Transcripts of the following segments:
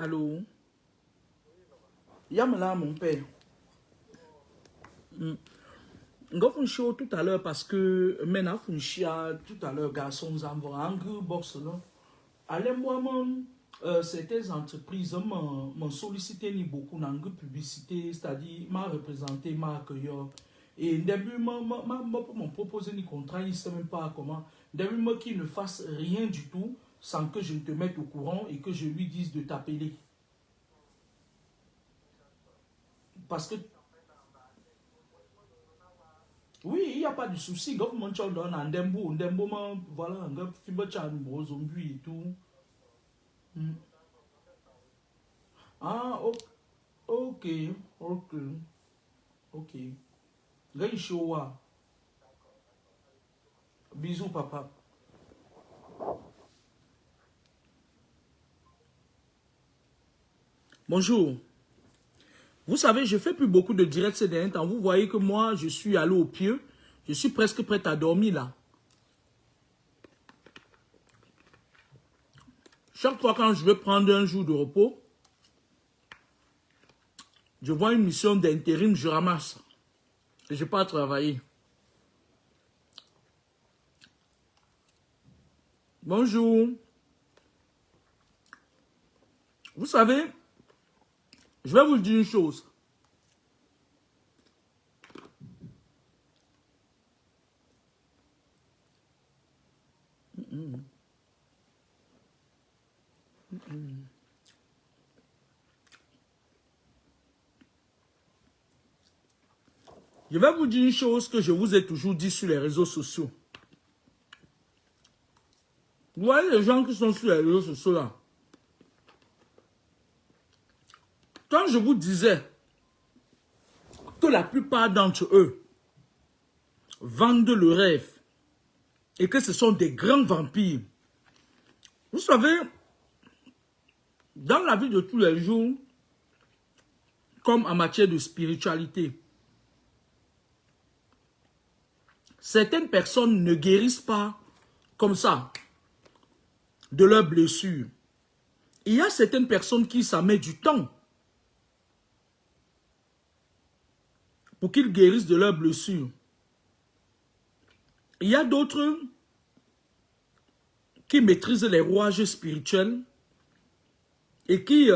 Allô? Yamala, mon père. Nga funchio tout à l'heure parce que maintenant funchia tout à l'heure garçon zambo angre box là. Allez moi certaines entreprises m'ont sollicité ni beaucoup dans publicité, c'est-à-dire m'a représenté, m'a accueilli. Et début m'ont proposé ni contrat, il ne sait même pas comment. Début moi qu'il ne fasse rien du tout sans que je ne te mette au courant et que je lui dise de t'appeler. Parce que oui, il n'y a pas de souci. Government donne un dembo, voilà, un fibre chan, zombie et tout. Hmm. Ah, ok, ok, ok. Gaïchoua. Bisous, papa. Bonjour. Vous savez, je fais plus beaucoup de directs ces derniers temps. Vous voyez que moi, je suis allé au pieu. Je suis presque prêt à dormir là. Chaque fois quand je veux prendre un jour de repos, je vois une mission d'intérim, je ramasse. Et je pars travailler. Bonjour. Vous savez, je vais vous dire une chose. Je vais vous dire une chose que je vous ai toujours dit sur les réseaux sociaux. Vous voyez les gens qui sont sur les réseaux sociaux là. Quand je vous disais que la plupart d'entre eux vendent le rêve et que ce sont des grands vampires, vous savez, dans la vie de tous les jours, comme en matière de spiritualité, certaines personnes ne guérissent pas comme ça de leurs blessures. Il y a certaines personnes qui ça met du temps pour qu'ils guérissent de leurs blessures. Il y a d'autres qui maîtrisent les rouages spirituels et qui...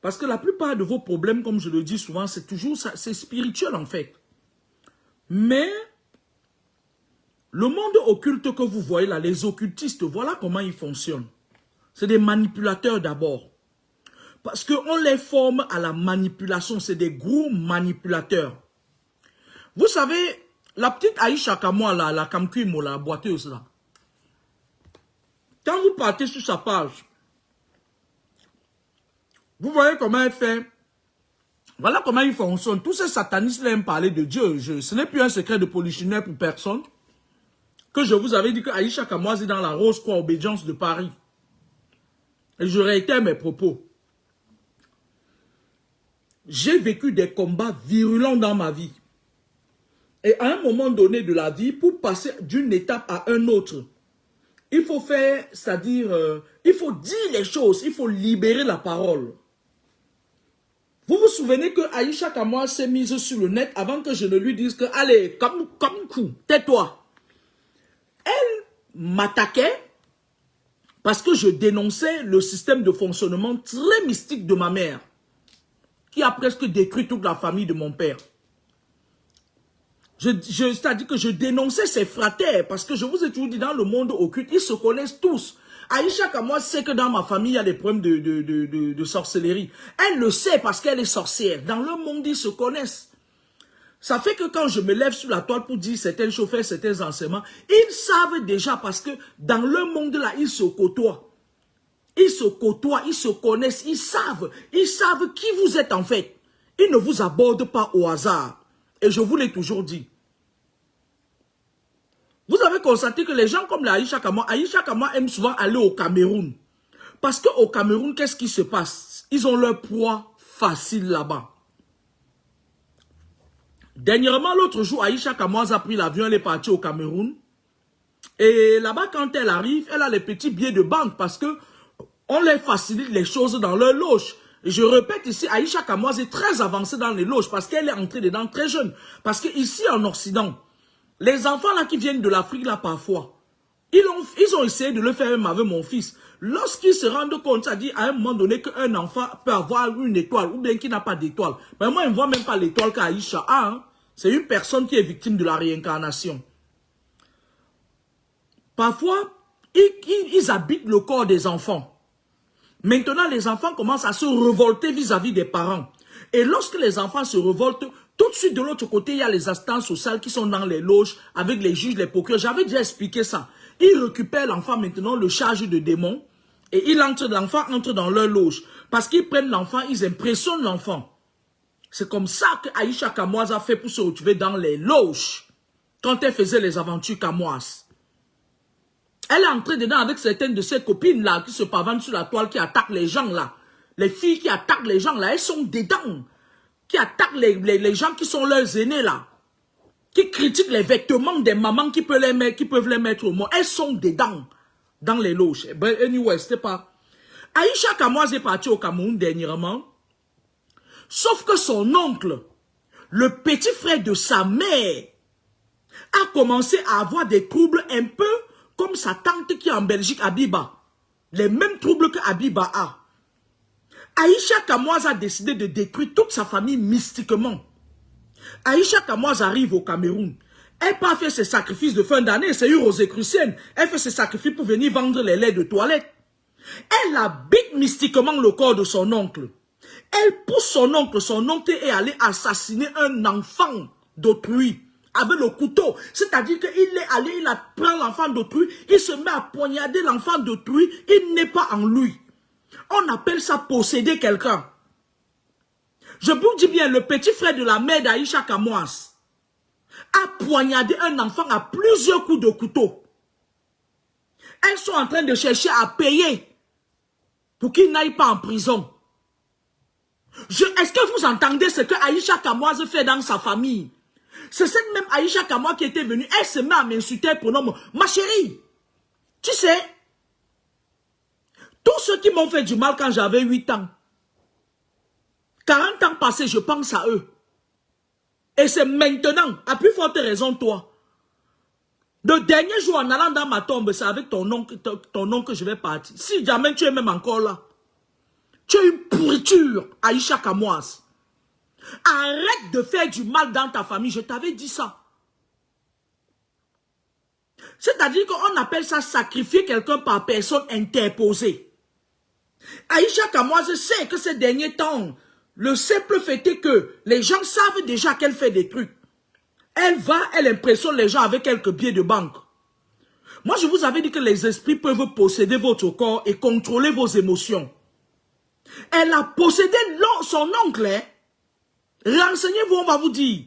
parce que la plupart de vos problèmes, comme je le dis souvent, c'est toujours ça, c'est spirituel en fait. Mais le monde occulte que vous voyez là, les occultistes, voilà comment ils fonctionnent. C'est des manipulateurs d'abord. Parce qu'on les forme à la manipulation, c'est des gros manipulateurs. Vous savez, la petite Aïcha Kamoa, la Kamkuimo, la boiteuse là, quand vous partez sur sa page, vous voyez comment elle fait. Voilà comment il fonctionne. Tous ces satanistes là aiment parler de Dieu. Ce n'est plus un secret de polichinelle pour personne. Que je vous avais dit que Aïcha Kamoa est dans la Rose Croix Obédience de Paris. Et je réitère mes propos. J'ai vécu des combats virulents dans ma vie. Et à un moment donné de la vie, pour passer d'une étape à une autre, il faut faire, c'est-à-dire, il faut dire les choses, il faut libérer la parole. Vous vous souvenez que Aïcha Kamoa s'est mise sur le net avant que je ne lui dise que, allez, comme coup, tais-toi. Elle m'attaquait parce que je dénonçais le système de fonctionnement très mystique de ma mère, qui a presque détruit toute la famille de mon père. C'est-à-dire que je dénonçais ses fratères, parce que je vous ai toujours dit, dans le monde occulte, ils se connaissent tous. Aïcha Kamoa sait que dans ma famille, il y a des problèmes de sorcellerie. Elle le sait parce qu'elle est sorcière. Dans le monde, ils se connaissent. Ça fait que quand je me lève sur la toile pour dire certains chauffeurs, certains enseignements, ils savent déjà parce que dans le monde là, ils se côtoient. Ils se côtoient, ils se connaissent, ils savent qui vous êtes en fait. Ils ne vous abordent pas au hasard. Et je vous l'ai toujours dit. Vous avez constaté que les gens comme la Aïcha Kamoa aime souvent aller au Cameroun. Parce qu'au Cameroun, qu'est-ce qui se passe? Ils ont leur proie facile là-bas. Dernièrement, l'autre jour, Aïcha Kamoa a pris l'avion, elle est partie au Cameroun. Et là-bas, quand elle arrive, elle a les petits billets de banque parce que on leur facilite les choses dans leur loge. Et je répète ici, Aïcha Kamoise est très avancée dans les loges parce qu'elle est entrée dedans très jeune. Parce que ici en Occident, les enfants là qui viennent de l'Afrique là parfois, ils ont essayé de le faire même avec mon fils. Lorsqu'ils se rendent compte, ça dit à un moment donné qu'un enfant peut avoir une étoile ou bien qu'il n'a pas d'étoile. Mais moi, je ne vois même pas l'étoile qu'Aïcha a. Hein. C'est une personne qui est victime de la réincarnation. Parfois, ils habitent le corps des enfants. Maintenant, les enfants commencent à se révolter vis-à-vis des parents. Et lorsque les enfants se révoltent, tout de suite de l'autre côté, il y a les instances sociales qui sont dans les loges avec les juges, les procureurs. J'avais déjà expliqué ça. Ils récupèrent l'enfant maintenant, le chargent de démons. Et l'enfant entre dans leur loge. Parce qu'ils prennent l'enfant, ils impressionnent l'enfant. C'est comme ça que Aïcha Kamoise a fait pour se retrouver dans les loges. Quand elle faisait les aventures kamoises. Elle est entrée dedans avec certaines de ses copines là, qui se pavanent sur la toile, qui attaquent les gens là. Les filles qui attaquent les gens là, elles sont dedans. Qui attaquent les gens qui sont leurs aînés là. Qui critiquent les vêtements des mamans qui peuvent les mettre au monde. Elles sont dedans. Dans les loges. Ben, anyway, c'était pas. Aïcha Kamoise est partie au Cameroun dernièrement. Sauf que son oncle, le petit frère de sa mère, a commencé à avoir des troubles un peu comme sa tante qui est en Belgique, Abiba. Les mêmes troubles que Abiba a. Aïcha Kamoise a décidé de détruire toute sa famille mystiquement. Aïcha Kamoise arrive au Cameroun. Elle n'a pas fait ses sacrifices de fin d'année, c'est une rosicrucienne. Elle fait ses sacrifices pour venir vendre les laits de toilette. Elle habite mystiquement le corps de son oncle. Elle pousse son oncle est allé assassiner un enfant d'autrui avec le couteau. C'est-à-dire qu'il est allé, il prend l'enfant d'autrui, il se met à poignarder l'enfant d'autrui, il n'est pas en lui. On appelle ça posséder quelqu'un. Je vous dis bien, le petit frère de la mère d'Aïcha Kamoise a poignardé un enfant à plusieurs coups de couteau. Elles sont en train de chercher à payer pour qu'il n'aille pas en prison. Est-ce que vous entendez ce que Aïcha Kamoise fait dans sa famille? C'est cette même Aïcha Kamoise qui était venue, elle se met à m'insulter pour nom. Ma chérie, tu sais, tous ceux qui m'ont fait du mal quand j'avais 8 ans, 40 ans passés, je pense à eux. Et c'est maintenant, à plus forte raison, toi. Le dernier jour, en allant dans ma tombe, c'est avec ton oncle que je vais partir. Si jamais tu es même encore là, tu es une pourriture, Aïcha Kamoise. Arrête de faire du mal dans ta famille, je t'avais dit ça. C'est-à-dire qu'on appelle ça sacrifier quelqu'un par personne interposée. Aïcha Kamoise sait que ces derniers temps, le simple fait est que les gens savent déjà qu'elle fait des trucs. Elle impressionne les gens avec quelques billets de banque. Moi, je vous avais dit que les esprits peuvent posséder votre corps et contrôler vos émotions. Elle a possédé son oncle. Hein? Renseignez-vous, on va vous dire.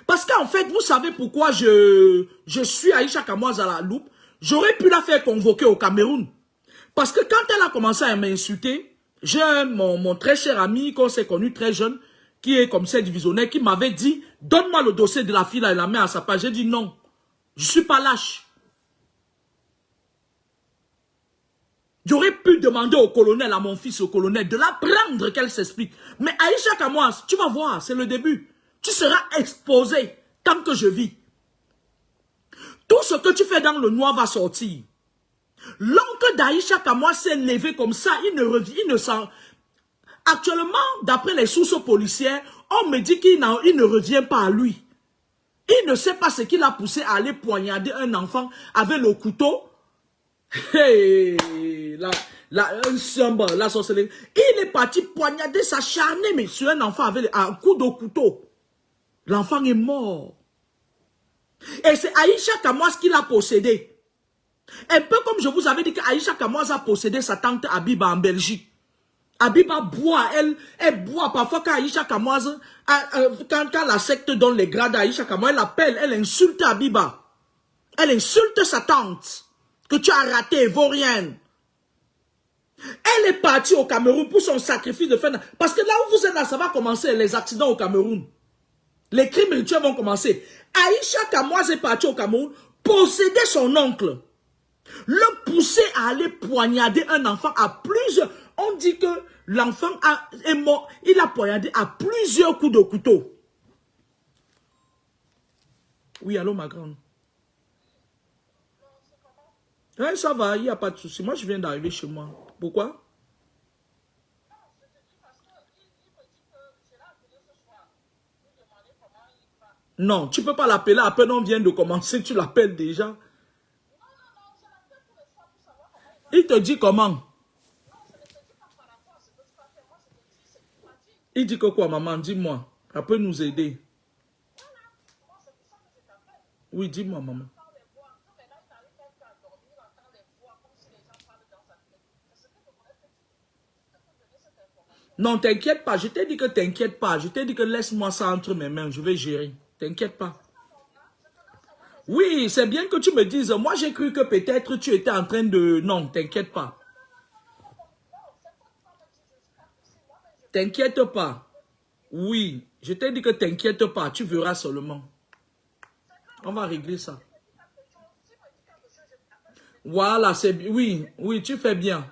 Parce qu'en fait, vous savez pourquoi je suis Aïcha Kamoise à la loupe. J'aurais pu la faire convoquer au Cameroun. Parce que quand elle a commencé à m'insulter, j'ai mon très cher ami qu'on s'est connu très jeune, qui est commissaire divisionnaire, qui m'avait dit, donne-moi le dossier de la fille là, et la met à sa page. J'ai dit non, je ne suis pas lâche. J'aurais pu demander au colonel, à mon fils, au colonel, de la prendre qu'elle s'explique. Mais Aïcha Kamoise, tu vas voir, c'est le début. Tu seras exposé tant que je vis. Tout ce que tu fais dans le noir va sortir. L'oncle d'Aïcha Kamoise s'est levé comme ça, il ne sent... Actuellement, d'après les sources policières, on me dit qu'il ne revient pas à lui. Il ne sait pas ce qui l'a poussé à aller poignarder un enfant avec le couteau. Hey, la sorcellerie. Il est parti poignarder, s'acharner, mais sur un enfant avec un coup de couteau. L'enfant est mort. Et c'est Aïcha Kamoise qui l'a possédé. Un peu comme je vous avais dit qu'Aïcha Kamoise a possédé sa tante Abiba en Belgique. Abiba boit, elle boit parfois quand Aïcha Kamoise, quand la secte donne les grades à Aïcha Kamoise, elle appelle, elle insulte Abiba. Elle insulte sa tante. Que tu as raté, vaurienne. Elle est partie au Cameroun pour son sacrifice de fin d'année. Parce que là où vous êtes là, ça va commencer les accidents au Cameroun. Les crimes rituels vont commencer. Aïcha Kamoise est partie au Cameroun, posséder son oncle. Le poussé à aller poignarder un enfant à plusieurs. On dit que l'enfant est mort, il a poignardé à plusieurs coups de couteau. Oui, allô ma grande. Ouais, ça va, il n'y a pas de souci. Moi, je viens d'arriver chez moi. Pourquoi? Non, tu ne peux pas l'appeler. À peine on vient de commencer, tu l'appelles déjà. Il te dit comment? Il dit que quoi, maman? Dis-moi. Ça peut nous aider. Oui, dis-moi, maman. Non, t'inquiète pas. Je t'ai dit que t'inquiète pas. Je t'ai dit que laisse-moi ça entre mes mains. Je vais gérer. T'inquiète pas. Oui, c'est bien que tu me dises. Moi, j'ai cru que peut-être tu étais en train de... Non, t'inquiète pas. T'inquiète pas. Oui, je t'ai dit que t'inquiète pas. Tu verras seulement. On va régler ça. Voilà, c'est bien. Oui, oui, tu fais bien.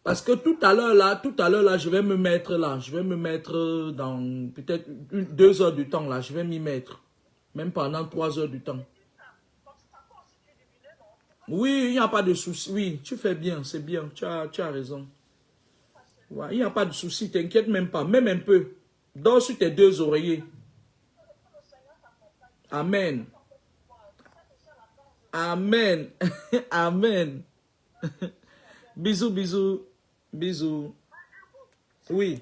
Parce que tout à l'heure là, je vais me mettre là. Je vais me mettre dans peut-être 2 heures du temps là. Je vais m'y mettre. Même pendant 3 heures du temps. Oui, il n'y a pas de souci. Oui, tu fais bien, c'est bien. Tu as raison. Ouais, il n'y a pas de souci, t'inquiète même pas. Même un peu. Dors sur tes 2 oreillers. Amen. Amen. Amen. Bisous, bisous. Bisous. Oui.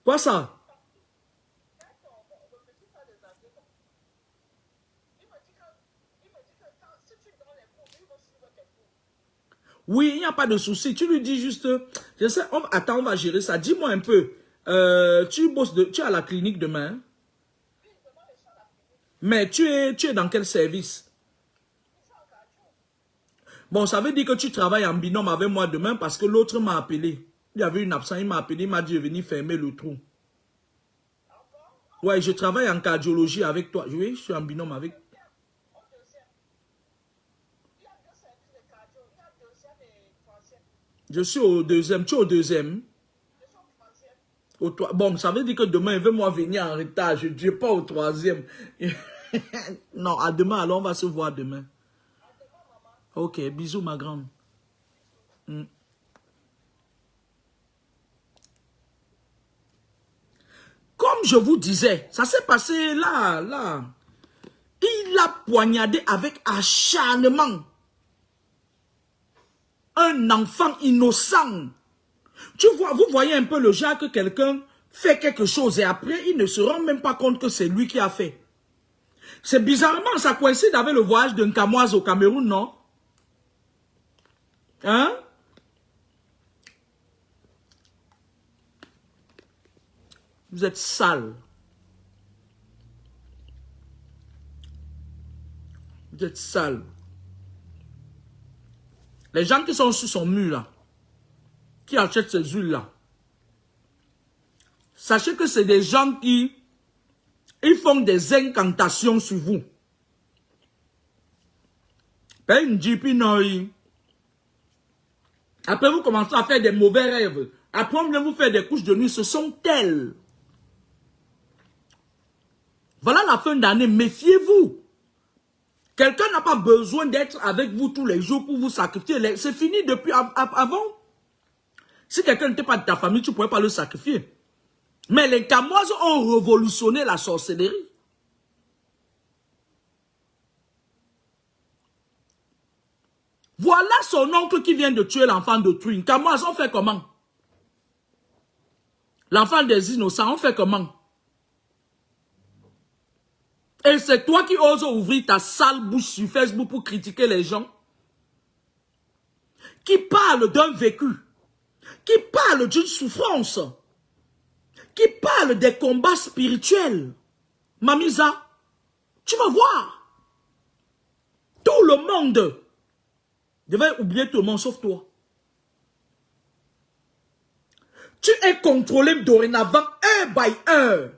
Quoi ça? Oui, il n'y a pas de souci. Tu lui dis juste, je sais, attends, on va gérer ça. Dis-moi un peu, tu es à la clinique demain, hein? Mais tu es dans quel service? Bon, ça veut dire que tu travailles en binôme avec moi demain parce que l'autre m'a appelé. Il y avait une absence, il m'a appelé, il m'a dit de venir fermer le trou. Ouais, je travaille en cardiologie avec toi. Oui, je suis en binôme avec. Je suis au deuxième. Tu es au deuxième? Bon, ça veut dire que demain, il veut moi venir en retard. Je ne dis pas au troisième. Non, à demain, alors on va se voir demain. Ok, bisous ma grande. Mm. Comme je vous disais, ça s'est passé là. Il a poignardé avec acharnement un enfant innocent. Tu vois, vous voyez un peu le genre que quelqu'un fait quelque chose et après, il ne se rend même pas compte que c'est lui qui a fait. C'est bizarrement, ça coïncide avec le voyage d'un Camoise au Cameroun, non? Hein? Vous êtes sale. Vous êtes sale. Les gens qui sont sur son mur là, qui achètent ces huiles là, sachez que c'est des gens qui ils font des incantations sur vous. Après vous commencez à faire des mauvais rêves. Après on vient vous faire des couches de nuit. Ce sont telles. Voilà la fin d'année. Méfiez-vous. Quelqu'un n'a pas besoin d'être avec vous tous les jours pour vous sacrifier. C'est fini depuis avant. Si quelqu'un n'était pas de ta famille, tu ne pourrais pas le sacrifier. Mais les Camoises ont révolutionné la sorcellerie. Voilà son oncle qui vient de tuer l'enfant d'autrui. Camoise, on fait comment? L'enfant des innocents, on fait comment? Et c'est toi qui oses ouvrir ta sale bouche sur Facebook pour critiquer les gens qui parlent d'un vécu, qui parlent d'une souffrance, qui parlent des combats spirituels. Mamisa, tu vas voir. Tout le monde devait oublier tout le monde sauf toi. Tu es contrôlé dorénavant, heure by heure.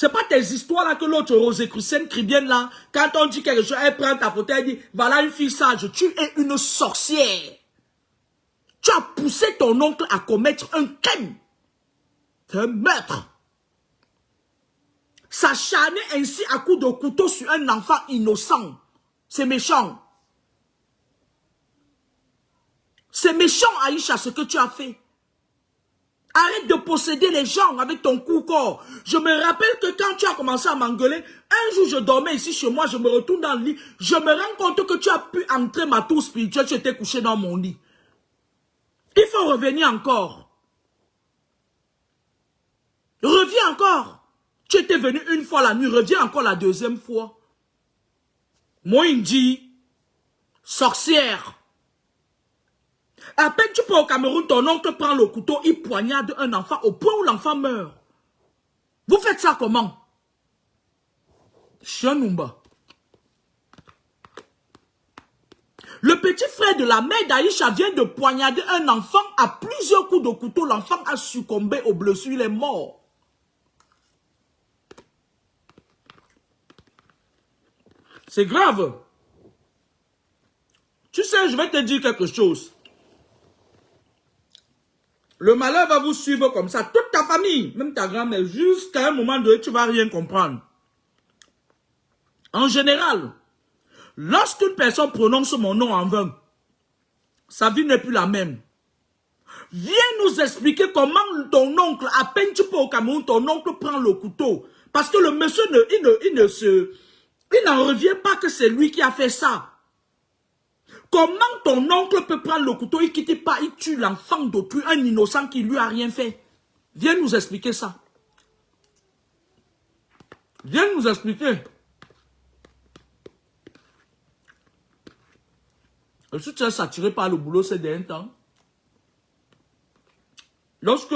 C'est pas tes histoires là que l'autre Rosicrucienne Cribienne là, quand on dit quelque chose, elle prend ta photo, elle dit, voilà une fille sage, tu es une sorcière. Tu as poussé ton oncle à commettre un crime. C'est un meurtre. S'acharner ainsi à coups de couteau sur un enfant innocent. C'est méchant. C'est méchant, Aïcha, ce que tu as fait. Arrête de posséder les gens avec ton coup-corps. Je me rappelle que quand tu as commencé à m'engueuler, un jour je dormais ici chez moi, je me retourne dans le lit, je me rends compte que tu as pu entrer ma tour spirituelle, tu étais couché dans mon lit. Il faut revenir encore. Reviens encore. Tu étais venu une fois la nuit, reviens encore la deuxième fois. Moi, il dit, sorcière. À peine tu pars au Cameroun, ton oncle prend le couteau, il poignarde un enfant au point où l'enfant meurt. Vous faites ça comment? Chanumba. Le petit frère de la mère d'Aïcha vient de poignarder un enfant à plusieurs coups de couteau. L'enfant a succombé aux blessures, il est mort. C'est grave. Tu sais, je vais te dire quelque chose. Le malheur va vous suivre comme ça. Toute ta famille, même ta grand-mère, jusqu'à un moment donné, tu ne vas rien comprendre. En général, lorsqu'une personne prononce mon nom en vain, sa vie n'est plus la même. Viens nous expliquer comment ton oncle, à peine tu peux au Cameroun, ton oncle prend le couteau. Parce que le monsieur, il n'en revient pas que c'est lui qui a fait ça. Comment ton oncle peut prendre le couteau, il quitte pas, il tue l'enfant d'autrui, un innocent qui lui a rien fait? Viens nous expliquer ça. Viens nous expliquer. Je suis très saturé par le boulot ces derniers temps. Lorsque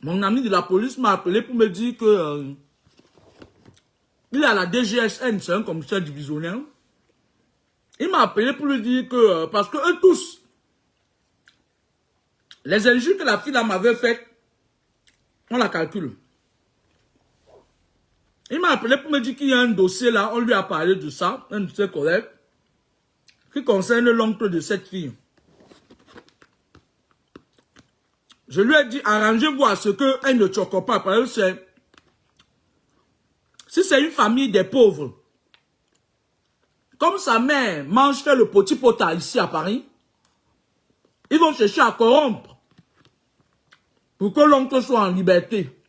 mon ami de la police m'a appelé pour me dire que il est à la DGSN, c'est un commissaire divisionnaire. Il m'a appelé pour lui dire que, parce que eux tous, les injures que la fille m'avait faites, on la calcule. Il m'a appelé pour me dire qu'il y a un dossier là, on lui a parlé de ça, un de ses collègues, qui concerne l'oncle de cette fille. Je lui ai dit, arrangez-vous à ce qu'elle ne choque pas, parce que si c'est une famille des pauvres, comme sa mère mange le petit potage ici à Paris, ils vont chercher à corrompre pour que l'oncle soit en liberté.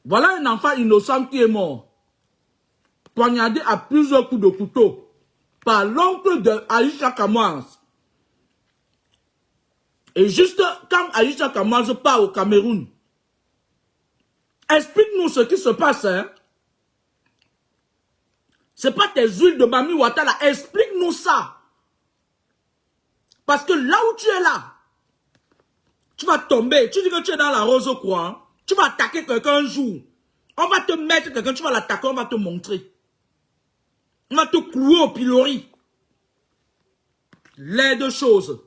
Voilà un enfant innocent qui est mort, poignardé à plusieurs coups de couteau par l'oncle de Aïcha Kamouaz. Et juste quand Aïcha Kamouaz part au Cameroun, explique-nous ce qui se passe. Hein? Ce n'est pas tes huiles de Mami Ouattara. Explique-nous ça. Parce que là où tu es là, tu vas tomber. Tu dis que tu es dans la rose quoi. Hein? Tu vas attaquer quelqu'un un jour. On va te mettre quelqu'un, tu vas l'attaquer, on va te montrer. On va te clouer au pilori. Les deux choses.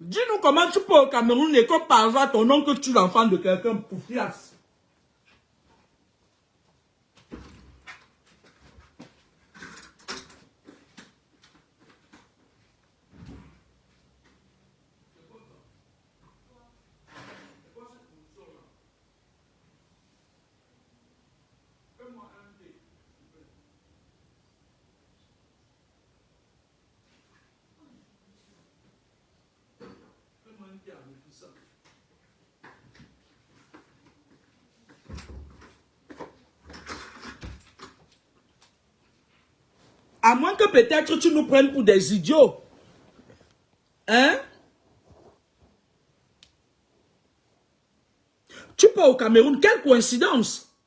Dis-nous comment tu peux au Cameroun et comme par hasard ton oncle tue l'enfant de quelqu'un pour fiasse. À moins que peut-être tu nous prennes pour des idiots. Hein? Tu pars au Cameroun, quelle coïncidence?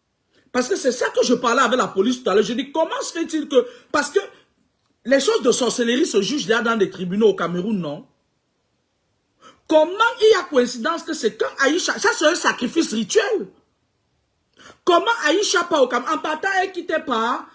Parce que c'est ça que je parlais avec la police tout à l'heure. Je dis, comment se fait-il que... Parce que les choses de sorcellerie se jugent là dans des tribunaux au Cameroun, non? Comment il y a coïncidence que c'est quand Aïcha, ça c'est un sacrifice rituel. Comment Aïcha part au Cameroun? En partant, elle quittait pas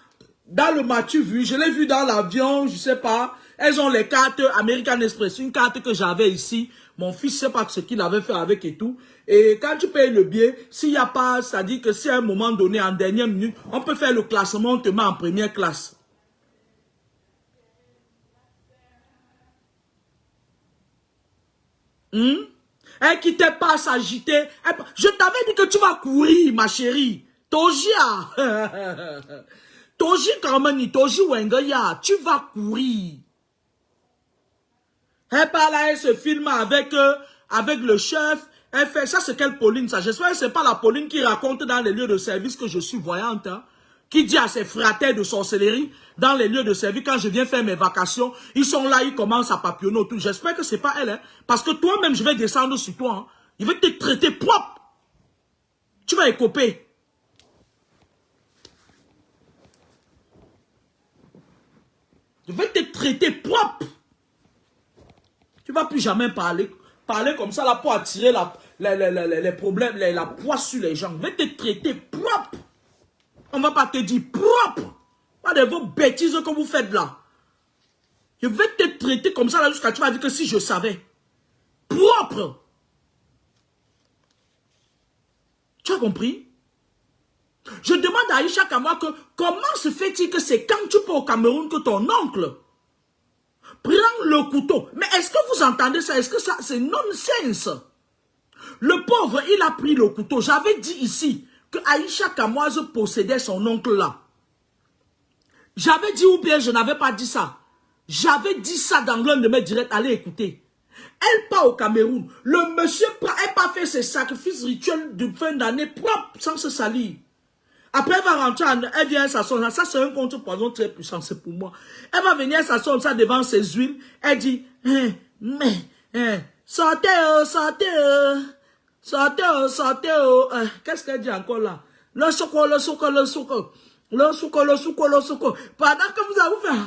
dans le Mathieu vu, je l'ai vu dans l'avion, je sais pas. Elles ont les cartes American Express, une carte que j'avais ici. Mon fils sait pas ce qu'il avait fait avec et tout. Et quand tu payes le billet, s'il n'y a pas, ça dit que si à un moment donné, en dernière minute, on peut faire le classement, on te met en première classe. Elle quittait pas s'agiter. Je t'avais dit que tu vas courir, ma chérie. Tojia. Toji Kamani, Toji Wengaya, tu vas courir. Elle parle, elle se filme avec le chef. Elle fait, ça c'est quelle Pauline ça? J'espère que c'est pas la Pauline qui raconte dans les lieux de service que je suis voyante. Hein? Qui dit à ses fratés de sorcellerie dans les lieux de service quand je viens faire mes vacations. Ils sont là, ils commencent à papillonner autour. J'espère que c'est pas elle. Hein? Parce que toi-même, je vais descendre sur toi. Hein? Il va te traiter propre. Tu vas écoper. Je vais te traiter propre. Tu ne vas plus jamais parler comme ça là pour attirer les problèmes, la poisse sur les gens. Je vais te traiter propre. On ne va pas te dire propre. Pas de vos bêtises que vous faites là. Je vais te traiter comme ça là jusqu'à tu vas dire que si je savais. Propre. Tu as compris? Je demande à Aïcha Kamwa que comment se fait-il que c'est quand tu pars au Cameroun que ton oncle prend le couteau? Mais est-ce que vous entendez ça? Est-ce que ça c'est nonsense? Le pauvre, il a pris le couteau. J'avais dit ici que Aïcha Kamoise possédait son oncle là. J'avais dit ou bien je n'avais pas dit ça. J'avais dit ça dans l'un de mes directs. Allez écouter. Elle part au Cameroun. Le monsieur n'a pas fait ses sacrifices rituels de fin d'année propre sans se salir. Après, elle va rentrer, elle vient s'asseoir. Ça, c'est un contrepoison très puissant, c'est pour moi. Elle va venir s'asseoir ça devant ses huiles. Elle dit, sortez, sortez, sortez, sortez. Qu'est-ce qu'elle dit encore là? Le soco, le soco, le soco. Le soco, le soco, le soco. Pendant que vous avez fait,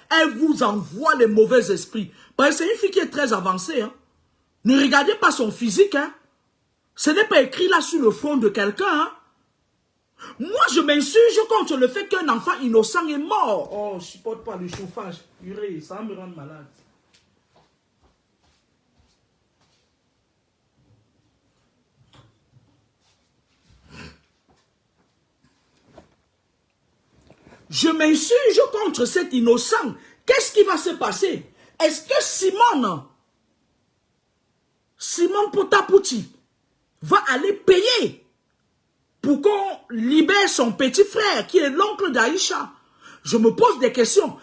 elle vous envoie les mauvais esprits. Parce que c'est une fille qui est très avancée. Hein. Ne regardez pas son physique, hein. Ce n'est pas écrit là sur le front de quelqu'un. Hein? Moi, je m'insurge contre le fait qu'un enfant innocent est mort. Oh, je ne supporte pas le chauffage. Purée, ça va me rendre malade. Je m'insurge contre cet innocent. Qu'est-ce qui va se passer? Est-ce que Simon Potapouti va aller payer pour qu'on libère son petit frère qui est l'oncle d'Aïcha? Je me pose des questions.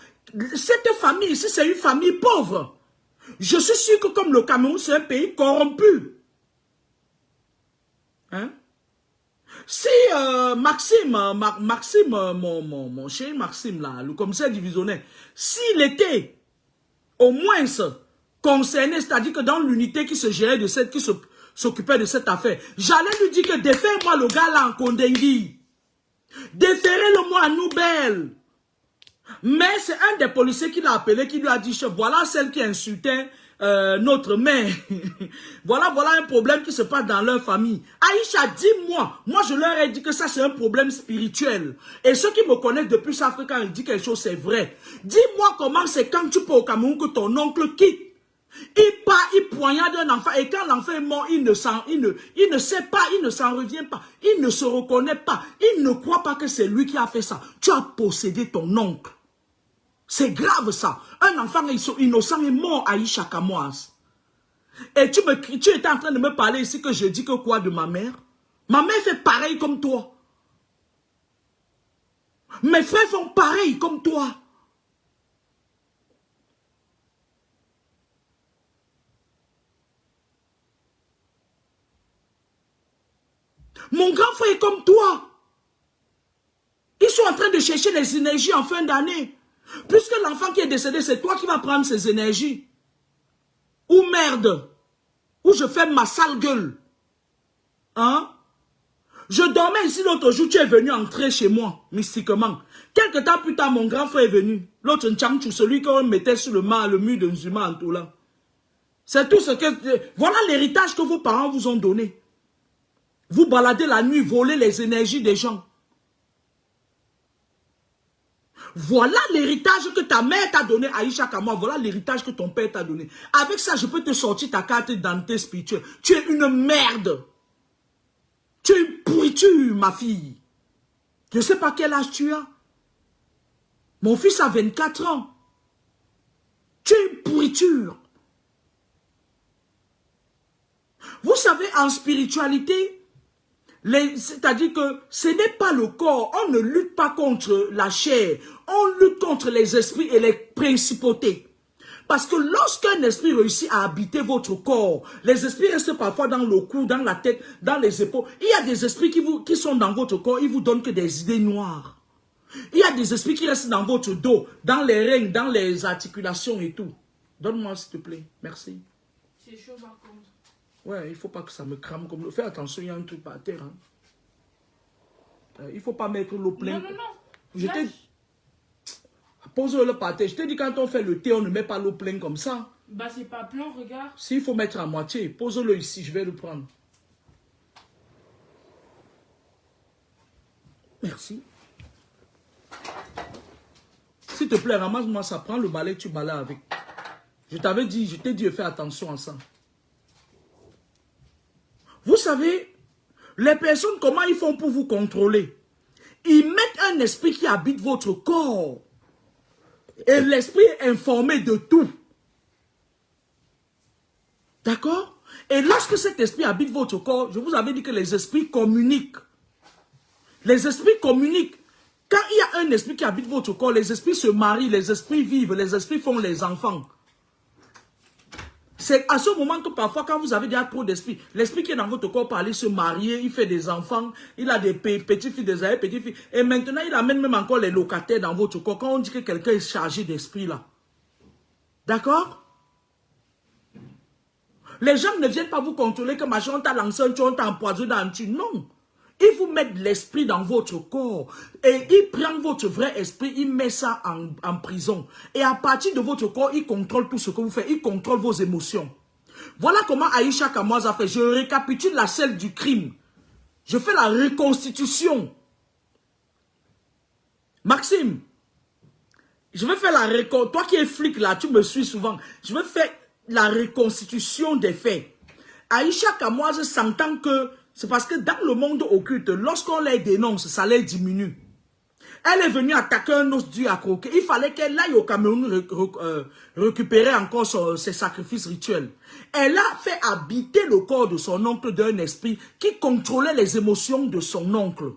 Cette famille ici, c'est une famille pauvre. Je suis sûr que comme le Cameroun, c'est un pays corrompu. Hein? Si Maxime, mon chéri Maxime, là, le commissaire divisionnaire, s'il était au moins concerné, c'est-à-dire que dans l'unité qui se gérait de cette, qui s'occupait de cette affaire, j'allais lui dire que défère-moi le gars là en Kondengui. Déférez-le-moi à Noubel. Mais c'est un des policiers qui l'a appelé, qui lui a dit, chef, voilà celle qui insultait notre mère. voilà un problème qui se passe dans leur famille. Aïcha, dis-moi, moi je leur ai dit que ça c'est un problème spirituel. Et ceux qui me connaissent depuis ça, quand ils disent quelque chose, c'est vrai. Dis-moi comment c'est quand tu pars au Cameroun que ton oncle quitte. Il part, il poignarde un enfant et quand l'enfant est mort, il ne sait pas, il ne s'en revient pas, il ne se reconnaît pas, il ne croit pas que c'est lui qui a fait ça. Tu as possédé ton oncle. C'est grave ça. Un enfant innocent est mort à Aïcha Kamoise. Et tu étais en train de me parler ici que je dis que quoi de ma mère? Ma mère fait pareil comme toi. Mes frères font pareil comme toi. Mon grand frère est comme toi. Ils sont en train de chercher les énergies en fin d'année. Puisque l'enfant qui est décédé, c'est toi qui vas prendre ces énergies. Ou merde. Ou je fais ma sale gueule. Hein? Je dormais ici l'autre jour, tu es venu entrer chez moi, mystiquement. Quelque temps plus tard, mon grand frère est venu. L'autre Ntchangchou, celui qu'on mettait sur le mur de Nzuma en tout là. C'est tout ce que... Voilà l'héritage que vos parents vous ont donné. Vous baladez la nuit, volez les énergies des gens. Voilà l'héritage que ta mère t'a donné, Aïcha Kamwa. Voilà l'héritage que ton père t'a donné. Avec ça, je peux te sortir ta carte d'identité spirituelle. Tu es une merde. Tu es une pourriture, ma fille. Je ne sais pas quel âge tu as. Mon fils a 24 ans. Tu es une pourriture. Vous savez, en spiritualité, c'est-à-dire que ce n'est pas le corps. On ne lutte pas contre la chair. On lutte contre les esprits et les principautés. Parce que lorsqu'un esprit réussit à habiter votre corps, les esprits restent parfois dans le cou, dans la tête, dans les épaules. Il y a des esprits qui sont dans votre corps, ils vous donnent que des idées noires. Il y a des esprits qui restent dans votre dos, dans les reins, dans les articulations et tout. Donne-moi s'il te plaît. Merci. C'est chaud par contre. Ouais, il ne faut pas que ça me crame comme l'eau. Fais attention, il y a un truc par terre. Hein. Il ne faut pas mettre l'eau pleine. Non, non, non. Je t'ai... Pose-le par terre. Je t'ai dit, quand on fait le thé, on ne met pas l'eau pleine comme ça. Bah, c'est pas plein, regarde. S'il faut mettre à moitié, pose-le ici, je vais le prendre. Merci. S'il te plaît, ramasse-moi ça. Prends le balai, tu balayes avec. Je t'avais dit, je t'ai dit, fais attention à ça. Vous savez, les personnes, comment ils font pour vous contrôler? Ils mettent un esprit qui habite votre corps. Et l'esprit est informé de tout. D'accord? Et lorsque cet esprit habite votre corps, je vous avais dit que les esprits communiquent. Les esprits communiquent. Quand il y a un esprit qui habite votre corps, les esprits se marient, les esprits vivent, les esprits font les enfants. C'est à ce moment que parfois, quand vous avez déjà trop d'esprit, l'esprit qui est dans votre corps peut aller se marier, il fait des enfants, il a des petits-filles, des petits-filles. Et maintenant, il amène même encore les locataires dans votre corps. Quand on dit que quelqu'un est chargé d'esprit là. D'accord? Les gens ne viennent pas vous contrôler que machin, on t'a lancé un tuyau, on t'a empoisonné dans un tuyau. Non. Ils vous mettent l'esprit dans votre corps. Et ils prennent votre vrai esprit, ils mettent ça en prison. Et à partir de votre corps, ils contrôlent tout ce que vous faites. Ils contrôlent vos émotions. Voilà comment Aïcha Kamwa a fait. Je récapitule la scène du crime. Je fais la reconstitution. Maxime, je vais faire la reconstitution. Toi qui es flic là, tu me suis souvent. Je vais faire la reconstitution des faits. Aïcha Kamwa s'entend que c'est parce que dans le monde occulte, lorsqu'on les dénonce, ça les diminue. Elle est venue attaquer un os dû à croquer. Il fallait qu'elle aille au Cameroun récupérer encore ses sacrifices rituels. Elle a fait habiter le corps de son oncle d'un esprit qui contrôlait les émotions de son oncle.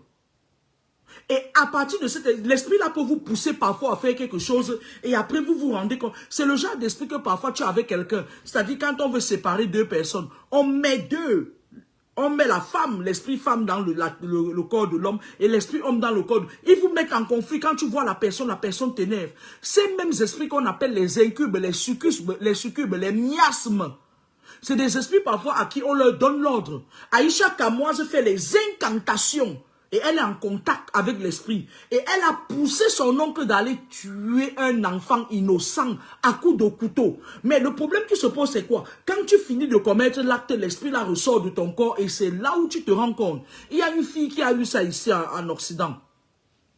Et à partir de cet l'esprit-là peut vous pousser parfois à faire quelque chose et après vous vous rendez compte. C'est le genre d'esprit que parfois tu as avec quelqu'un. C'est-à-dire quand on veut séparer deux personnes, on met la femme, l'esprit femme dans le corps de l'homme et l'esprit homme dans le corps. Ils vous mettent en conflit. Quand tu vois la personne t'énerve. Ces mêmes esprits qu'on appelle les incubes, les succubes, les miasmes. C'est des esprits parfois à qui on leur donne l'ordre. Aïcha Kamwa fait les incantations. Et elle est en contact avec l'esprit. Et elle a poussé son oncle d'aller tuer un enfant innocent à coups de couteau. Mais le problème qui se pose, c'est quoi? Quand tu finis de commettre l'acte, l'esprit là ressort de ton corps. Et c'est là où tu te rends compte. Il y a une fille qui a eu ça ici en Occident.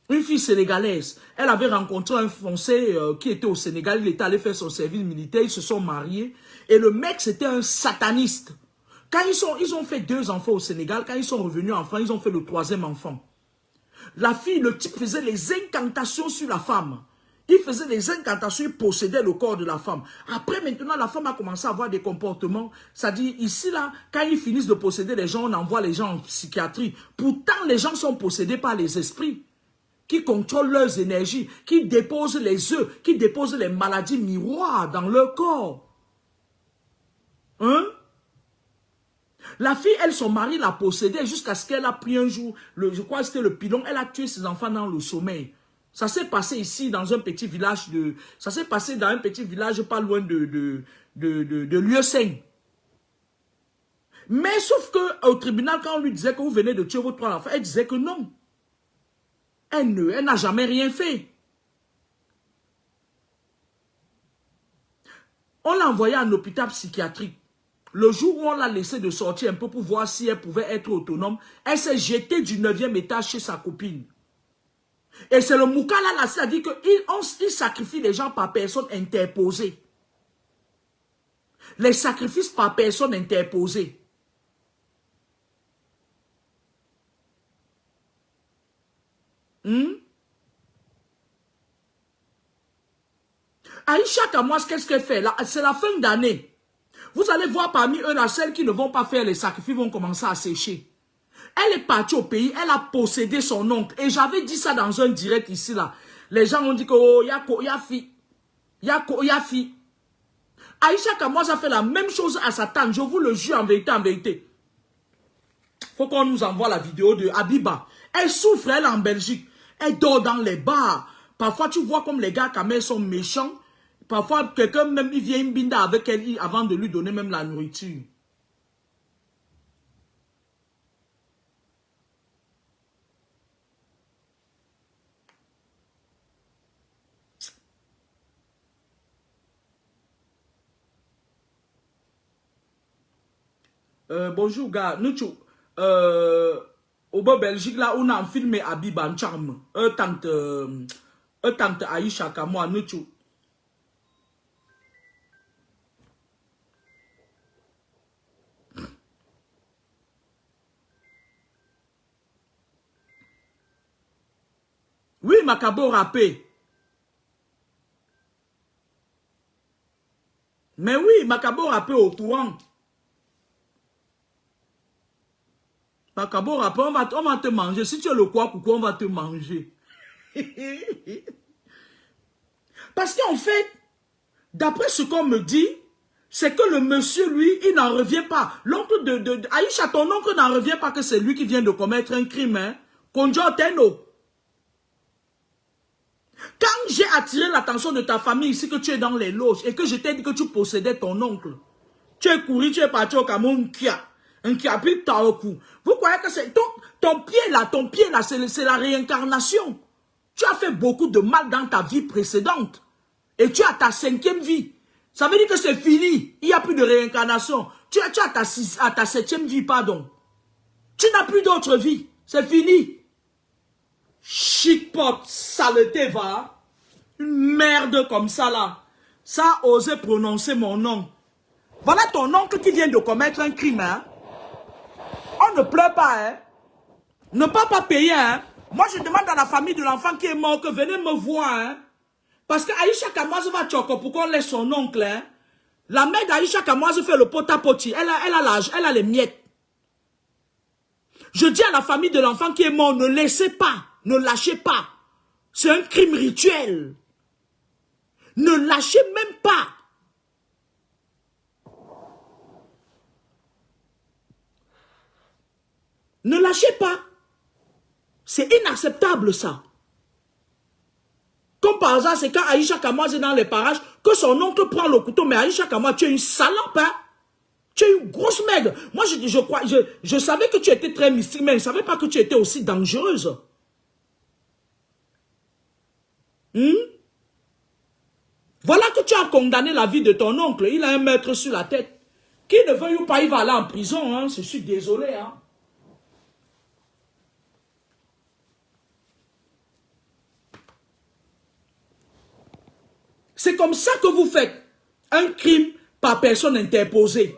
Une fille sénégalaise. Elle avait rencontré un Français qui était au Sénégal. Il était allé faire son service militaire. Ils se sont mariés. Et le mec, c'était un sataniste. Quand ils ont fait 2 enfants au Sénégal, quand ils sont revenus en France, ils ont fait le 3e enfant. La fille, le type faisait les incantations sur la femme. Il faisait les incantations, il possédait le corps de la femme. Après, maintenant, la femme a commencé à avoir des comportements. C'est-à-dire, ici, là, quand ils finissent de posséder les gens, on envoie les gens en psychiatrie. Pourtant, les gens sont possédés par les esprits qui contrôlent leurs énergies, qui déposent les œufs, qui déposent les maladies miroirs dans leur corps. Hein? La fille, elle, son mari l'a possédée jusqu'à ce qu'elle a pris un jour, je crois que c'était le pilon, elle a tué ses enfants dans le sommeil. Ça s'est passé ici, dans un petit village ça s'est passé dans un petit village pas loin de Lieu-Saint. Mais sauf qu'au tribunal, quand on lui disait que vous venez de tuer vos 3 enfants, elle disait que non. Elle n'a jamais rien fait. On l'a envoyée en hôpital psychiatrique. Le jour où on l'a laissé de sortir un peu pour voir si elle pouvait être autonome, elle s'est jetée du 9e étage chez sa copine. Et c'est le Moukala là, ça dit qu'il sacrifie les gens par personne interposée. Les sacrifices par personne interposée. Aïcha Kamoise, qu'est-ce qu'elle fait? C'est la fin d'année. Vous allez voir parmi eux, là, celles qui ne vont pas faire les sacrifices vont commencer à sécher. Elle est partie au pays, elle a possédé son oncle. Et j'avais dit ça dans un direct ici, là. Les gens ont dit que, oh, ya fi. Aïcha Kamoise a fait la même chose à sa tante. Je vous le jure en vérité, en vérité. Faut qu'on nous envoie la vidéo de Habiba. Elle souffre, elle est en Belgique. Elle dort dans les bars. Parfois, tu vois comme les gars, quand même, sont méchants. Parfois, quelqu'un même, il vient une binda avec elle avant de lui donner même la nourriture. Bonjour, gars. Nous, au Belgique, là, on a filmé Habiba en charme. Tante Aïcha Kamoa, nous, oui, Macabo rappé. Mais oui, Macabo rappé au courant. Macabo rappé, on va te manger. Si tu es le quoi, pourquoi on va te manger? Parce qu'en fait, d'après ce qu'on me dit, c'est que le monsieur, lui, il n'en revient pas. L'oncle de Aïcha, ton oncle n'en revient pas que c'est lui qui vient de commettre un crime. Hein? Konjo Teno. Quand j'ai attiré l'attention de ta famille ici, que tu es dans les loges, et que je t'ai dit que tu possédais ton oncle, tu es couru, tu es parti au Cameroun, un qui a pris ta au cou. Vous croyez que c'est ton pied là, c'est la réincarnation. Tu as fait beaucoup de mal dans ta vie précédente. Et tu as ta 5e vie. Ça veut dire que c'est fini. Il n'y a plus de réincarnation. Tu as ta 7e vie, pardon. Tu n'as plus d'autre vie. C'est fini. Chic-pot, saleté, va. Une merde comme ça, là. Ça a osé prononcer mon nom. Voilà ton oncle qui vient de commettre un crime, hein. On ne pleure pas, hein. Ne pas payer, hein. Moi, je demande à la famille de l'enfant qui est mort que venez me voir, hein. Parce que Aïcha Kamoise va choquer pour qu'on laisse son oncle, hein. La mère d'Aïcha Kamoise fait le pot-à-poti. Elle a l'âge, elle a les miettes. Je dis à la famille de l'enfant qui est mort, ne laissez pas. Ne lâchez pas. C'est un crime rituel. Ne lâchez même pas. Ne lâchez pas. C'est inacceptable ça. Comme par hasard, c'est quand Aïcha Kamoise est dans les parages, que son oncle prend le couteau. Mais Aïcha Kamoise, tu es une salope, hein? Tu es une grosse merde. Moi, je savais que tu étais très mystique, mais je ne savais pas que tu étais aussi dangereuse. Voilà que tu as condamné la vie de ton oncle. Il a un mètre sur la tête. Qui ne veuille ou pas, il va aller en prison. Hein? Je suis désolé. Hein? C'est comme ça que vous faites un crime par personne interposée.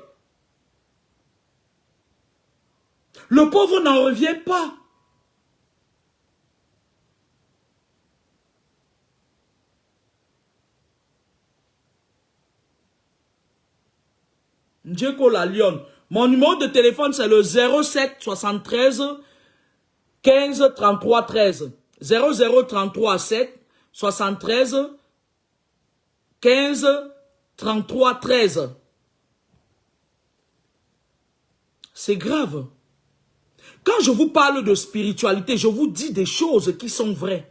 Le pauvre n'en revient pas. Ndjeko la Lyon. Mon numéro de téléphone, c'est le 07 73 15 33 13. 00 33 7 73 15 33 13. C'est grave. Quand je vous parle de spiritualité, je vous dis des choses qui sont vraies.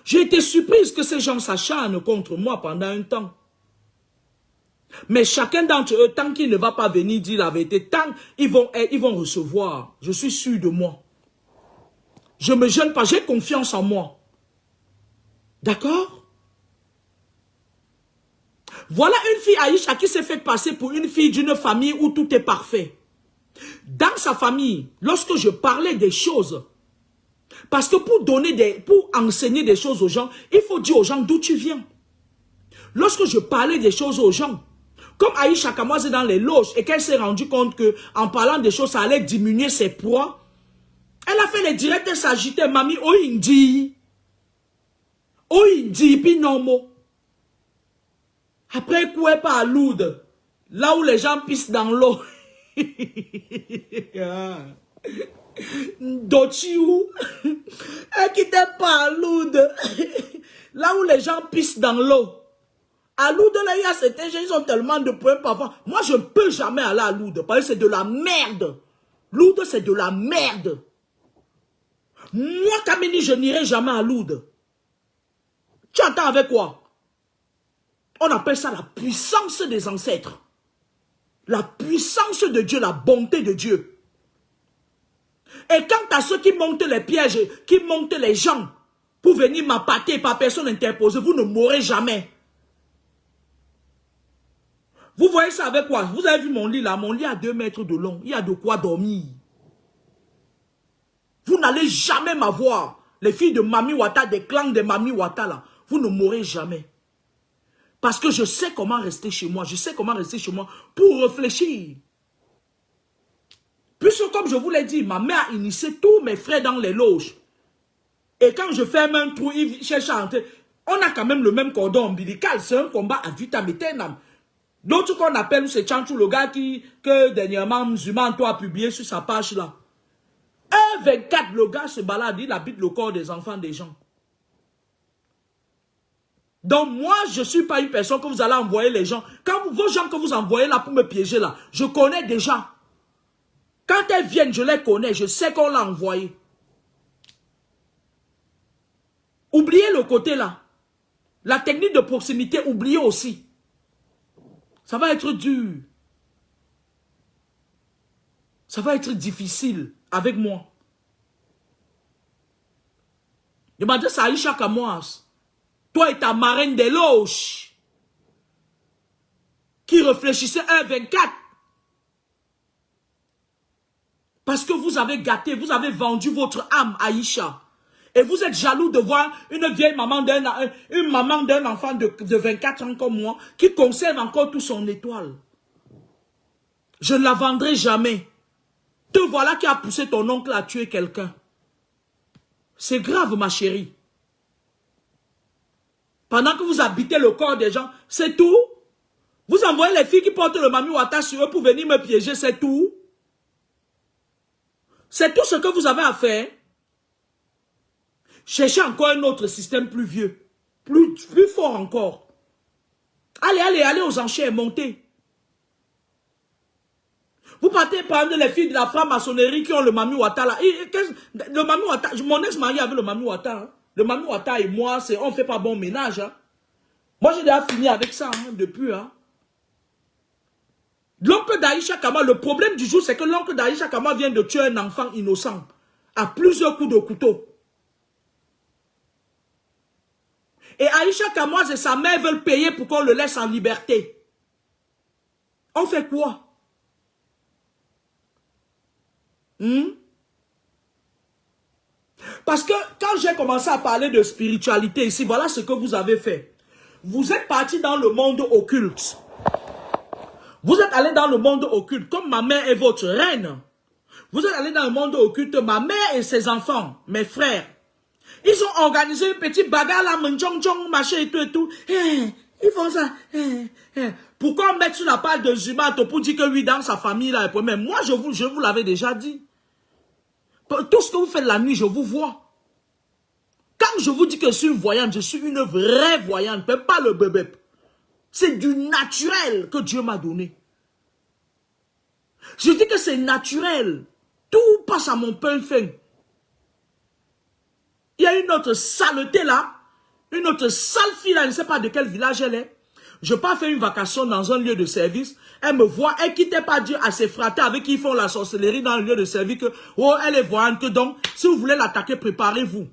J'ai été surprise que ces gens s'acharnent contre moi pendant un temps. Mais chacun d'entre eux, tant qu'il ne va pas venir dire la vérité, tant ils vont recevoir. Je suis sûr de moi. Je ne me gêne pas, j'ai confiance en moi. D'accord? Voilà une fille Aïcha qui s'est fait passer pour une fille d'une famille où tout est parfait. Dans sa famille, lorsque je parlais des choses, parce que pour enseigner des choses aux gens, il faut dire aux gens d'où tu viens. Lorsque je parlais des choses aux gens, comme Aïcha Kamoise est dans les loges et qu'elle s'est rendue compte que en parlant des choses, ça allait diminuer ses poids, elle a fait les directs, elle s'agitait, Mami, oh indi, puis non. Après, coué par Lourdes, là où les gens pissent dans l'eau. Dochiou, elle quittait pas Lourdes, là où les gens pissent dans l'eau. À Lourdes, là, il y a certains gens, ils ont tellement de problèmes parfois. Moi, je ne peux jamais aller à Lourdes, parce que c'est de la merde. Lourdes, c'est de la merde. Moi, Kamini, je n'irai jamais à Lourdes. Tu entends avec quoi? On appelle ça la puissance des ancêtres. La puissance de Dieu, la bonté de Dieu. Et quant à ceux qui montent les pièges, qui montent les gens, pour venir m'appâter par personne interposée, vous ne mourrez jamais. Vous voyez ça avec quoi? Vous avez vu mon lit là? Mon lit a 2 mètres de long. Il y a de quoi dormir. Vous n'allez jamais m'avoir. Les filles de Mami Wata, des clans de Mami Wata là. Vous ne mourrez jamais. Parce que je sais comment rester chez moi. Je sais comment rester chez moi pour réfléchir. Puisque comme je vous l'ai dit, ma mère a initié tous mes frères dans les loges. Et quand je ferme un trou, ils cherchent à entrer. On a quand même le même cordon ombilical. C'est un combat à vitam aeternam. L'autre qu'on appelle, c'est Chanchou, le gars que dernièrement Musulman toi a publié sur sa page là. 1,24, le gars se balade, il habite le corps des enfants des gens. Donc moi, je ne suis pas une personne que vous allez envoyer les gens. Quand vos gens que vous envoyez là pour me piéger là, je connais déjà. Quand elles viennent, je les connais, je sais qu'on l'a envoyé. Oubliez le côté là. La technique de proximité, oubliez aussi. Ça va être dur. Ça va être difficile avec moi. Je m'adresse à Aïcha Kamoise. Toi et ta marraine des loges. Qui réfléchissait 1,24. Parce que vous avez gâté, vous avez vendu votre âme, Aïcha. Et vous êtes jaloux de voir une vieille maman d'un enfant de 24 ans comme moi, qui conserve encore tout son étoile. Je ne la vendrai jamais. Te voilà qui a poussé ton oncle à tuer quelqu'un. C'est grave, ma chérie. Pendant que vous habitez le corps des gens, c'est tout. Vous envoyez les filles qui portent le Mami Wata sur eux pour venir me piéger, c'est tout. C'est tout ce que vous avez à faire. Cherchez encore un autre système plus vieux. Plus fort encore. Allez aux enchères, montez. Vous partez prendre les filles de la franc-maçonnerie qui ont le Mami Wata là. Le Mami Wata, mon ex-mari avait le Mami Wata. Hein. Le Mami Wata et moi, on ne fait pas bon ménage. Hein. Moi, j'ai déjà fini avec ça hein, depuis. Hein. L'oncle d'Aïcha Kama, le problème du jour, c'est que l'oncle d'Aïcha Kama vient de tuer un enfant innocent à plusieurs coups de couteau. Et Aïcha Kamoise et sa mère veulent payer pour qu'on le laisse en liberté. On fait quoi? Parce que quand j'ai commencé à parler de spiritualité ici, voilà ce que vous avez fait. Vous êtes parti dans le monde occulte. Vous êtes allé dans le monde occulte, comme ma mère est votre reine. Vous êtes allé dans le monde occulte, ma mère et ses enfants, mes frères. Ils ont organisé une petite bagarre là, machin et tout et tout. Ils font ça. Pourquoi mettre sur la page de Zumato pour dire que oui, dans sa famille là, mais moi je vous l'avais déjà dit. Tout ce que vous faites la nuit, je vous vois. Quand je vous dis que je suis une voyante, je suis une vraie voyante, même pas le bébé. C'est du naturel que Dieu m'a donné. Je dis que c'est naturel. Tout passe à mon pain fin. Il y a une autre saleté là, une autre sale fille là, je ne sais pas de quel village elle est. Je pars faire une vacation dans un lieu de service. Elle me voit, elle quittait pas Dieu à ses fratés avec qui ils font la sorcellerie dans le lieu de service. Que, oh, elle est voyante, que donc, si vous voulez l'attaquer, préparez-vous.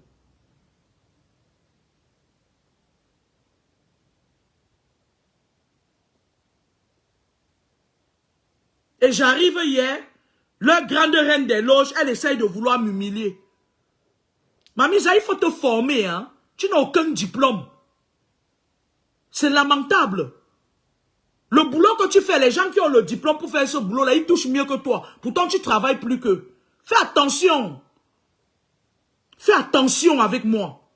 Et j'arrive hier, leur grande reine des loges, elle essaye de vouloir m'humilier. Mamie, ça, il faut te former, hein. Tu n'as aucun diplôme. C'est lamentable. Le boulot que tu fais, les gens qui ont le diplôme pour faire ce boulot-là, ils touchent mieux que toi. Pourtant, tu travailles plus qu'eux. Fais attention. Fais attention avec moi.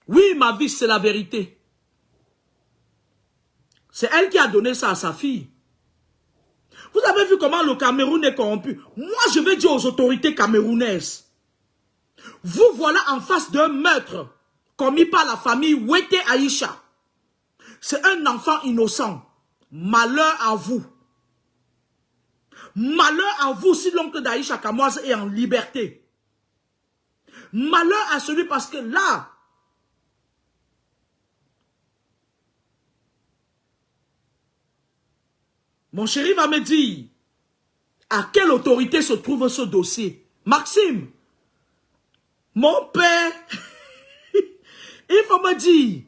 Oui, ma vie, c'est la vérité. C'est elle qui a donné ça à sa fille. Vous avez vu comment le Cameroun est corrompu. Moi, je vais dire aux autorités camerounaises. Vous voilà en face d'un meurtre commis par la famille Wete Aïcha. C'est un enfant innocent. Malheur à vous. Malheur à vous si l'oncle d'Aïcha Kamoise est en liberté. Malheur à celui parce que là, mon chéri va me dire à quelle autorité se trouve ce dossier. Maxime, mon père, il faut me dire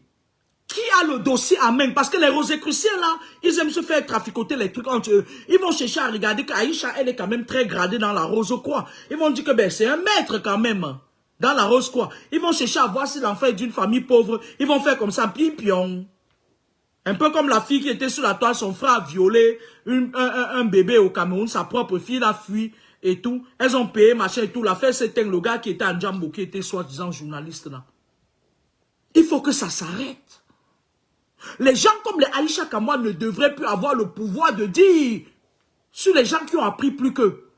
qui a le dossier en main. Parce que les Rosicruciens là, ils aiment se faire traficoter les trucs entre eux. Ils vont chercher à regarder qu'Aïcha, elle est quand même très gradée dans la Rose-Croix. Ils vont dire que ben, c'est un maître quand même dans la Rose-Croix. Ils vont chercher à voir si l'enfant est d'une famille pauvre. Ils vont faire comme ça, pion. Un peu comme la fille qui était sur la toile, son frère a violé un bébé au Cameroun, sa propre fille a fui et tout. Elles ont payé, machin et tout. L'affaire c'était le gars qui était à Ndjambo, qui était soi-disant journaliste là. Il faut que ça s'arrête. Les gens comme les Aïcha Kamoa ne devraient plus avoir le pouvoir de dire sur les gens qui ont appris plus qu'eux.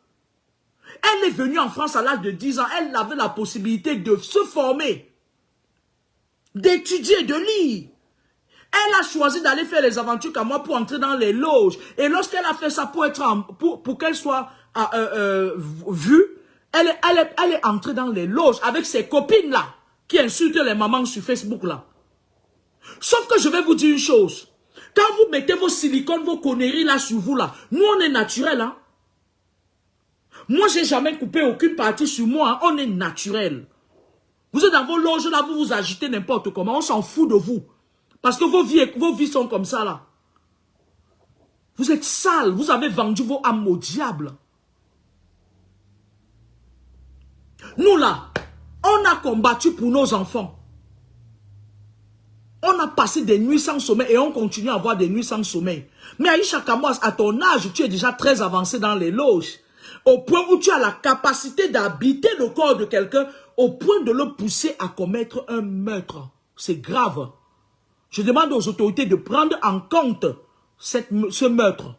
Elle est venue en France à l'âge de 10 ans. Elle avait la possibilité de se former, d'étudier, de lire. Elle a choisi d'aller faire les aventures Kamoa pour entrer dans les loges. Et lorsqu'elle a fait ça pour qu'elle soit vue, elle est entrée dans les loges avec ses copines là, qui insultent les mamans sur Facebook là. Sauf que je vais vous dire une chose. Quand vous mettez vos silicones, vos conneries là sur vous là, nous on est naturel. Hein? Moi j'ai jamais coupé aucune partie sur moi. Hein? On est naturel. Vous êtes dans vos loges là, vous vous agitez n'importe comment. On s'en fout de vous. Parce que vos vies sont comme ça là. Vous êtes sales. Vous avez vendu vos âmes au diable. Nous là, on a combattu pour nos enfants. On a passé des nuits sans sommeil et on continue à avoir des nuits sans sommeil. Mais Aïcha Kamoas, à ton âge, tu es déjà très avancé dans les loges. Au point où tu as la capacité d'habiter le corps de quelqu'un, au point de le pousser à commettre un meurtre. C'est grave. Je demande aux autorités de prendre en compte ce meurtre.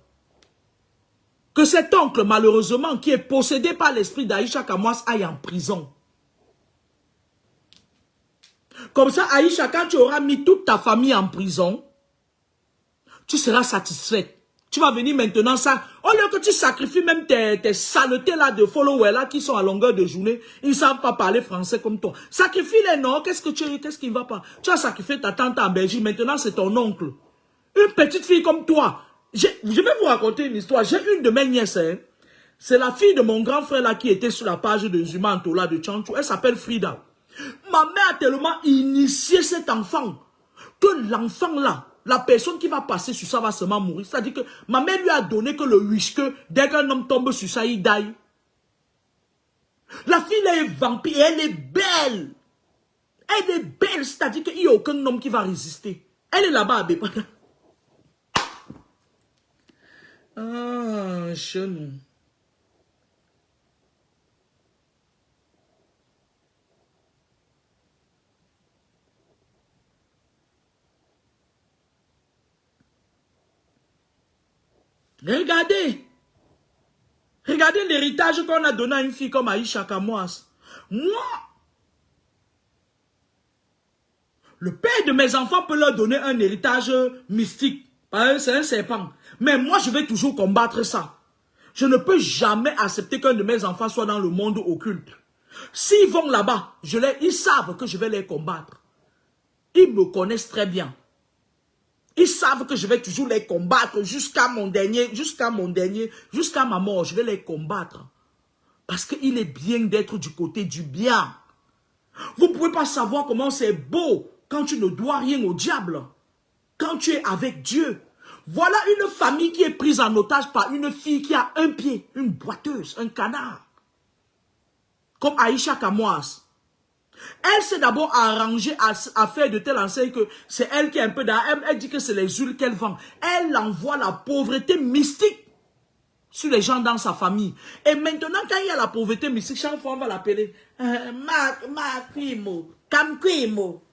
Que cet oncle, malheureusement, qui est possédé par l'esprit d'Aïcha Kamoas, aille en prison. Comme ça, Aïcha, quand tu auras mis toute ta famille en prison, tu seras satisfaite. Tu vas venir maintenant, ça, au lieu que tu sacrifies même tes saletés là de followers là qui sont à longueur de journée, ils ne savent pas parler français comme toi. Sacrifie-les, non? Qu'est-ce qui ne va pas? Tu as sacrifié ta tante en Belgique, maintenant c'est ton oncle. Une petite fille comme toi. Je vais vous raconter une histoire. J'ai une de mes nièces, hein. C'est la fille de mon grand frère là qui était sur la page de Zuma Antola de Tchanchou. Elle s'appelle Frida. Ma mère a tellement initié cet enfant que l'enfant là, la personne qui va passer sur ça va seulement mourir. C'est-à-dire que ma mère lui a donné que le wish que dès qu'un homme tombe sur ça, il die. La fille là est vampire et elle est belle. Elle est belle, c'est-à-dire qu'il n'y a aucun homme qui va résister. Elle est là-bas à Bépana. Ah, chenou. Regardez. Regardez l'héritage qu'on a donné à une fille comme Aïcha Kamoas. Moi, le père de mes enfants peut leur donner un héritage mystique. C'est un serpent. Mais moi, je vais toujours combattre ça. Je ne peux jamais accepter qu'un de mes enfants soit dans le monde occulte. S'ils vont là-bas, ils savent que je vais les combattre. Ils me connaissent très bien. Ils savent que je vais toujours les combattre jusqu'à ma mort. Je vais les combattre. Parce qu'il est bien d'être du côté du bien. Vous ne pouvez pas savoir comment c'est beau quand tu ne dois rien au diable. quand tu es avec Dieu. Voilà une famille qui est prise en otage par une fille qui a un pied, une boiteuse, un canard. Comme Aïcha Kamouas. Elle s'est d'abord arrangée à faire de telle enseigne que c'est elle qui est un peu dans... Elle dit que c'est les huiles qu'elle vend. Elle envoie la pauvreté mystique sur les gens dans sa famille. Et maintenant, quand il y a la pauvreté mystique, chaque fois on va l'appeler Ma Kwimo, Kam Kwimo,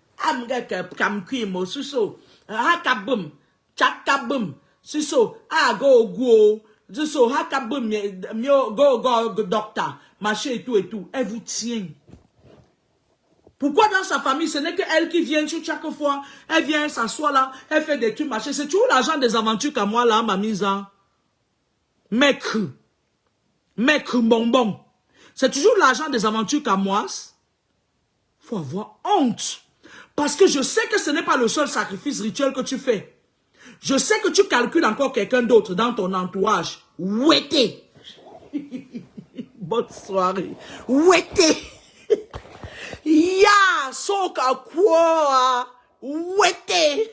Kam Kwimo, Suso, Hakabum, Chakabum, Suso, Go, Suso, Hakabum, Go, docteur, machin et tout. Elle vous tient. Pourquoi dans sa famille, ce n'est qu'elle qui vient chaque fois, elle vient s'asseoir là, elle fait des trucs, machin. C'est toujours l'argent des aventures qu'à moi là, ma mise en. Mec bonbon. C'est toujours l'argent des aventures qu'à moi. Faut avoir honte. Parce que je sais que ce n'est pas le seul sacrifice rituel que tu fais. Je sais que tu calcules encore quelqu'un d'autre dans ton entourage. Ouété. Bonne soirée. Ouété. Ya, soka quoi. Ouété.